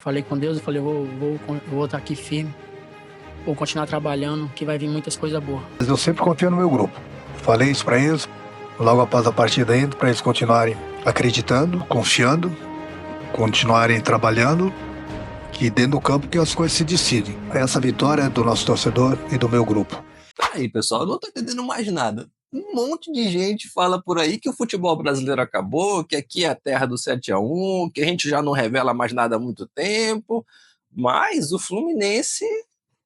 Falei com Deus, eu falei, eu vou estar aqui firme, vou continuar trabalhando, que vai vir muitas coisas boas. Mas eu sempre confio no meu grupo. Falei isso para eles, logo após a partida ainda, para eles continuarem acreditando, confiando, continuarem trabalhando, que dentro do campo que as coisas se decidem. Essa vitória é do nosso torcedor e do meu grupo. Aí, pessoal, eu não tô entendendo mais nada. Um monte de gente fala por aí que o futebol brasileiro acabou, que aqui é a terra do 7-1, que a gente já não revela mais nada há muito tempo, mas o Fluminense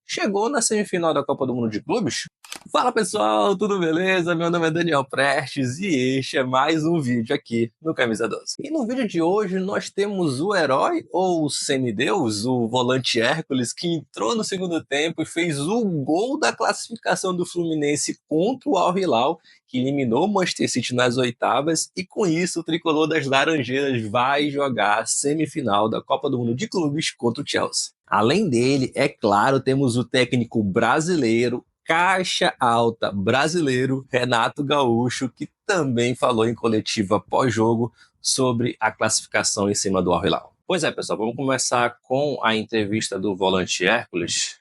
chegou na semifinal da Copa do Mundo de Clubes. Fala pessoal, tudo beleza? Meu nome é Daniel Prestes e este é mais um vídeo aqui no Camisa 12. E no vídeo de hoje nós temos o herói ou o semideus, o volante Hércules, que entrou no segundo tempo e fez o gol da classificação do Fluminense contra o Al Hilal, que eliminou o Manchester City nas oitavas, e com isso o tricolor das Laranjeiras vai jogar a semifinal da Copa do Mundo de Clubes contra o Chelsea. Além dele, é claro, temos o técnico brasileiro, caixa alta brasileiro, Renato Gaúcho, que também falou em coletiva pós-jogo sobre a classificação em cima do Al Hilal. Pois é, pessoal, vamos começar com a entrevista do volante Hércules.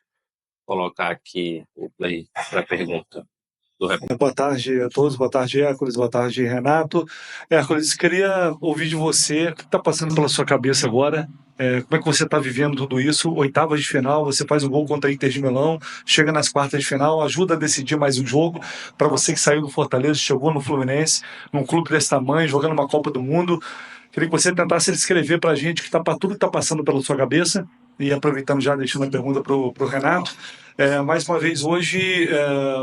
Vou colocar aqui o play para a pergunta. Boa tarde a todos, boa tarde Hércules, boa tarde Renato. Hércules, queria ouvir de você, o que está passando pela sua cabeça agora? Como é que você está vivendo tudo isso? Oitavas de final, você faz um gol contra a Inter de Milão, chega nas quartas de final, ajuda a decidir mais um jogo. Para você que saiu do Fortaleza, chegou no Fluminense, num clube desse tamanho, jogando uma Copa do Mundo, queria que você tentasse descrever para a gente o que para tudo que está passando pela sua cabeça. E aproveitando já, deixando a pergunta para o Renato, mais uma vez hoje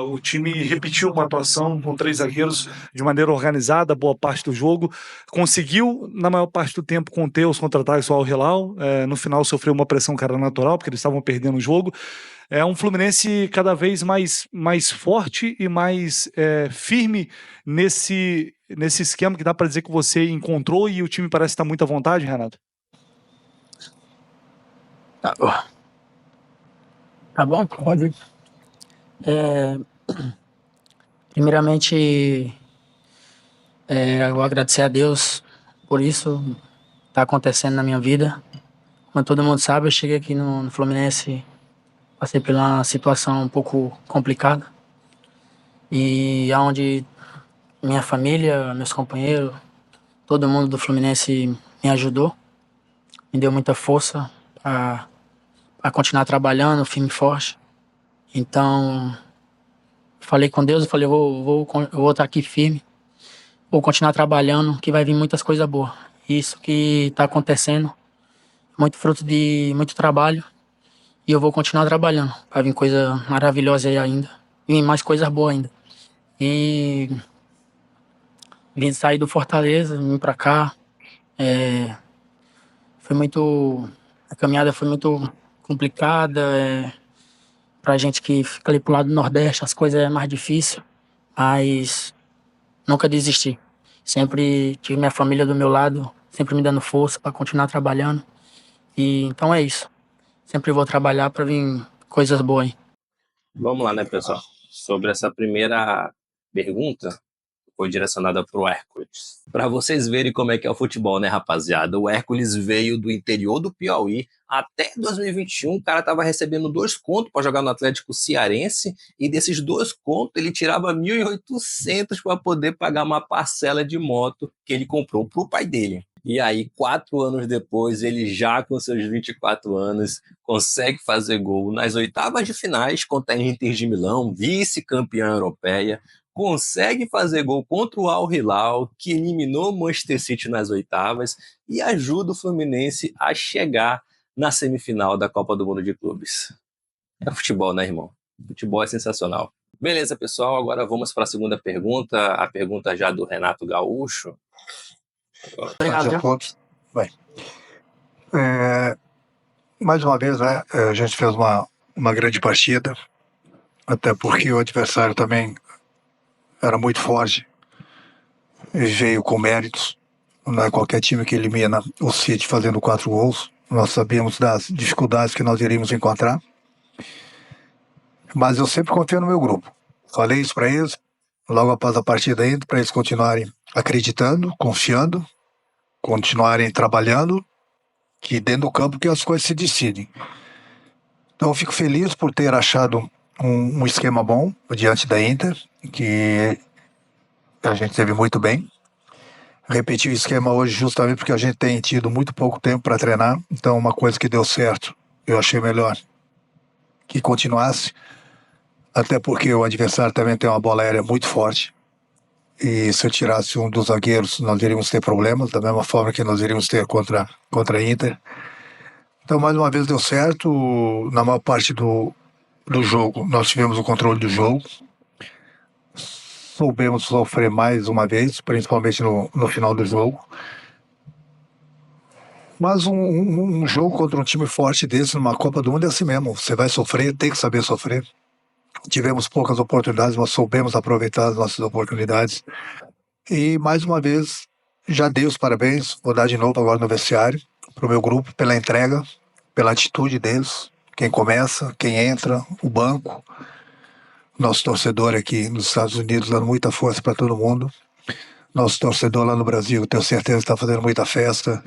o time repetiu uma atuação com 3 zagueiros de maneira organizada, boa parte do jogo, conseguiu na maior parte do tempo conter os contra-ataques do Al Hilal, no final sofreu uma pressão que era natural, porque eles estavam perdendo o jogo. É um Fluminense cada vez mais forte e mais firme nesse esquema que dá para dizer que você encontrou, e o time parece estar muito à vontade, Renato? Tá bom? Pode. Primeiramente, eu vou agradecer a Deus por isso que tá acontecendo na minha vida. Como todo mundo sabe, eu cheguei aqui no Fluminense, passei por uma situação um pouco complicada, e onde minha família, meus companheiros, todo mundo do Fluminense me ajudou, me deu muita força para continuar trabalhando firme e forte. Então, falei com Deus, eu falei, eu vou estar aqui firme, vou continuar trabalhando, que vai vir muitas coisas boas. Isso que está acontecendo, muito fruto de muito trabalho, e eu vou continuar trabalhando, vai vir coisa maravilhosa aí ainda, e mais coisas boas ainda. E vim sair do Fortaleza, vim pra cá, a caminhada foi muito complicada, pra gente que fica ali pro lado do Nordeste, as coisas é mais difícil, mas nunca desisti. Sempre tive minha família do meu lado, sempre me dando força para continuar trabalhando. E então é isso. Sempre vou trabalhar para vir coisas boas aí. Vamos lá, né, pessoal? Sobre essa primeira pergunta, foi direcionada para o Hércules. Para vocês verem como é que é o futebol, né, rapaziada? O Hércules veio do interior do Piauí. Até 2021, o cara tava recebendo 2 contos para jogar no Atlético Cearense, e desses 2 contos ele tirava 1.800 para poder pagar uma parcela de moto que ele comprou pro pai dele. E aí, 4 anos depois, ele já com seus 24 anos, consegue fazer gol nas oitavas de finais contra a Inter de Milão, vice-campeã europeia, consegue fazer gol contra o Al Hilal, que eliminou o Manchester City nas oitavas, e ajuda o Fluminense a chegar na semifinal da Copa do Mundo de Clubes. É futebol, né, irmão? Futebol é sensacional. Beleza, pessoal, agora vamos para a segunda pergunta, a pergunta já do Renato Gaúcho. Obrigado, viu? Vai. Mais uma vez, né, a gente fez uma grande partida, até porque o adversário também era muito forte e veio com méritos. Não é qualquer time que elimina o City fazendo 4 gols. Nós sabíamos das dificuldades que nós iríamos encontrar, mas eu sempre confio no meu grupo. Falei isso para eles logo após a partida ainda, para eles continuarem acreditando, confiando, continuarem trabalhando, que dentro do campo que as coisas se decidem. Então eu fico feliz por ter achado um esquema bom diante da Inter, que a gente teve muito bem. Repetir o esquema hoje justamente porque a gente tem tido muito pouco tempo para treinar, então uma coisa que deu certo, eu achei melhor que continuasse, até porque o adversário também tem uma bola aérea muito forte, e se eu tirasse um dos zagueiros, nós iríamos ter problemas, da mesma forma que nós iríamos ter contra a Inter. Então, mais uma vez deu certo, na maior parte do jogo, nós tivemos o controle do jogo, soubemos sofrer mais uma vez, principalmente no final do jogo. Mas um jogo contra um time forte desse numa Copa do Mundo é assim mesmo. Você vai sofrer, tem que saber sofrer. Tivemos poucas oportunidades, mas soubemos aproveitar as nossas oportunidades. E mais uma vez, já dei os parabéns, vou dar de novo agora no vestiário, para o meu grupo, pela entrega, pela atitude deles. Quem começa, quem entra, o banco. Nosso torcedor aqui nos Estados Unidos dando muita força para todo mundo. Nosso torcedor lá no Brasil, tenho certeza que está fazendo muita festa.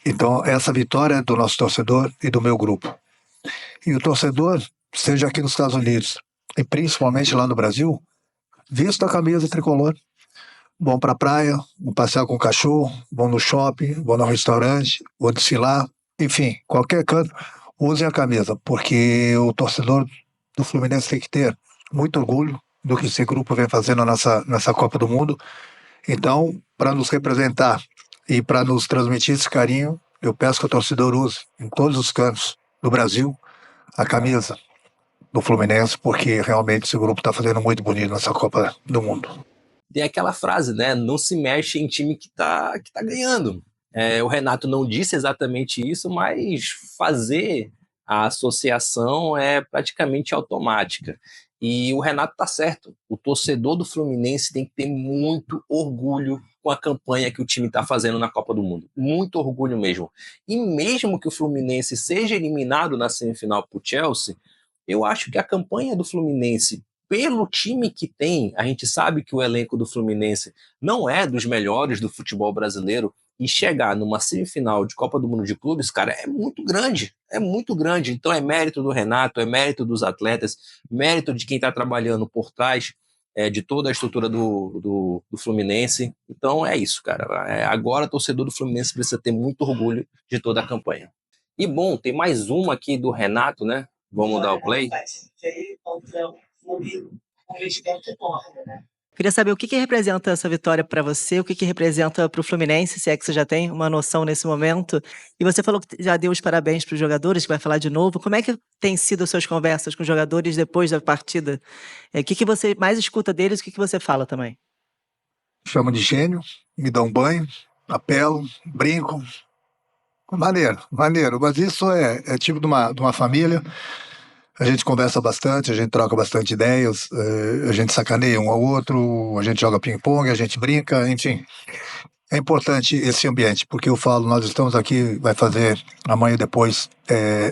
Então, essa vitória é do nosso torcedor e do meu grupo. E o torcedor, seja aqui nos Estados Unidos e principalmente lá no Brasil, vista a camisa tricolor. Vão para a praia, vão passear com o cachorro, vão no shopping, vão no restaurante, vão desfilar, enfim, qualquer canto, usem a camisa, porque o torcedor do Fluminense tem que ter muito orgulho do que esse grupo vem fazendo nessa Copa do Mundo. Então, para nos representar e para nos transmitir esse carinho, eu peço que o torcedor use em todos os cantos do Brasil a camisa do Fluminense, porque realmente esse grupo está fazendo muito bonito nessa Copa do Mundo. Tem aquela frase, né? Não se mexe em time que tá ganhando. O Renato não disse exatamente isso, mas fazer a associação é praticamente automática. E o Renato tá certo. O torcedor do Fluminense tem que ter muito orgulho com a campanha que o time está fazendo na Copa do Mundo. Muito orgulho mesmo. E mesmo que o Fluminense seja eliminado na semifinal pro Chelsea, eu acho que a campanha do Fluminense, pelo time que tem, a gente sabe que o elenco do Fluminense não é dos melhores do futebol brasileiro, e chegar numa semifinal de Copa do Mundo de Clubes, cara, é muito grande, é muito grande. Então é mérito do Renato, é mérito dos atletas, mérito de quem está trabalhando por trás de toda a estrutura do Fluminense. Então é isso, cara. Agora o torcedor do Fluminense precisa ter muito orgulho de toda a campanha. E bom, tem mais uma aqui do Renato, né? Vamos dar o play? Queria saber o que representa essa vitória para você, o que representa para o Fluminense, se é que você já tem uma noção nesse momento. E você falou que já deu os parabéns para os jogadores, que vai falar de novo. Como é que tem sido as suas conversas com os jogadores depois da partida? O que você mais escuta deles, o que você fala também? Chamo de gênio, me dão um banho, apelo, brinco. Maneiro, maneiro. Mas isso é tipo de uma família. A gente conversa bastante, a gente troca bastante ideias, a gente sacaneia um ao outro, a gente joga ping-pong, a gente brinca, enfim. É importante esse ambiente, porque eu falo, nós estamos aqui, vai fazer amanhã e depois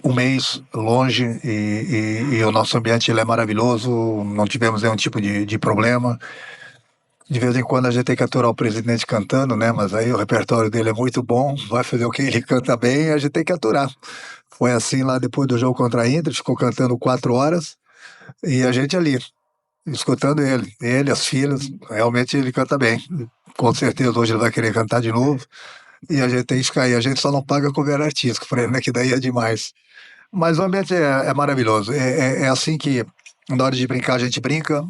um mês longe e o nosso ambiente ele é maravilhoso, não tivemos nenhum tipo de problema. De vez em quando a gente tem que aturar o presidente cantando, né? Mas aí o repertório dele é muito bom, vai fazer o que ele canta bem, a gente tem que aturar. Foi assim lá depois do jogo contra a Inter, ficou cantando 4 horas e a gente ali, escutando ele, as filhas, realmente ele canta bem. Com certeza hoje ele vai querer cantar de novo e a gente tem que cair. A gente só não paga cover artístico para ele, né? Que daí é demais. Mas o ambiente é maravilhoso. É assim que na hora de brincar a gente brinca,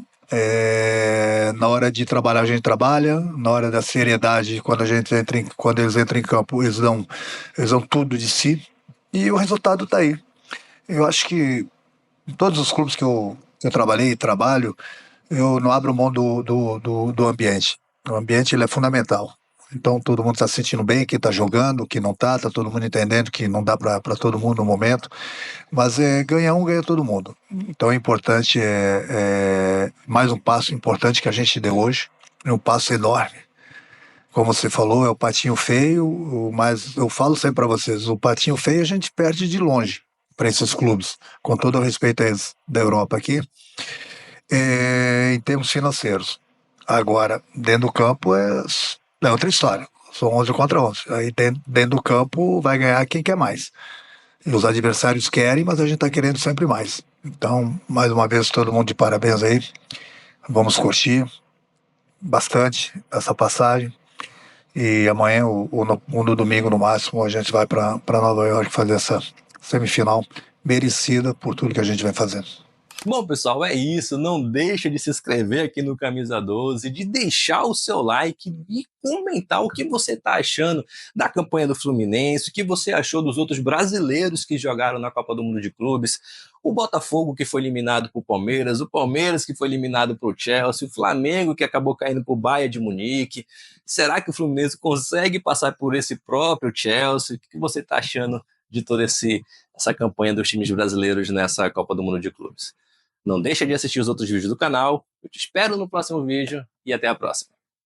na hora de trabalhar a gente trabalha, na hora da seriedade, quando eles entram em campo, eles dão tudo de si. E o resultado está aí. Eu acho que em todos os clubes que eu trabalhei e trabalho, eu não abro mão do ambiente. O ambiente ele é fundamental. Então todo mundo está se sentindo bem, quem está jogando, quem não está todo mundo entendendo que não dá para todo mundo no momento. Mas ganha um, ganha todo mundo. Então é importante, mais um passo importante que a gente deu hoje, é um passo enorme. Como você falou, é o patinho feio, mas eu falo sempre para vocês, o patinho feio a gente perde de longe para esses clubes, com todo o respeito a eles da Europa aqui, em termos financeiros. Agora, dentro do campo é outra história. São 11 contra 11. Aí dentro do campo vai ganhar quem quer mais. E os adversários querem, mas a gente está querendo sempre mais. Então, mais uma vez, todo mundo de parabéns aí. Vamos curtir bastante essa passagem. E amanhã, ou no domingo no máximo, a gente vai para Nova York fazer essa semifinal merecida por tudo que a gente vem fazendo. Bom, pessoal, é isso. Não deixa de se inscrever aqui no Camisa 12, de deixar o seu like e comentar o que você está achando da campanha do Fluminense, o que você achou dos outros brasileiros que jogaram na Copa do Mundo de Clubes, o Botafogo que foi eliminado para o Palmeiras, o Palmeiras que foi eliminado para o Chelsea, o Flamengo que acabou caindo para o Bayern de Munique. Será que o Fluminense consegue passar por esse próprio Chelsea? O que você está achando de toda essa campanha dos times brasileiros nessa Copa do Mundo de Clubes? Não deixa de assistir os outros vídeos do canal. Eu te espero no próximo vídeo e até a próxima.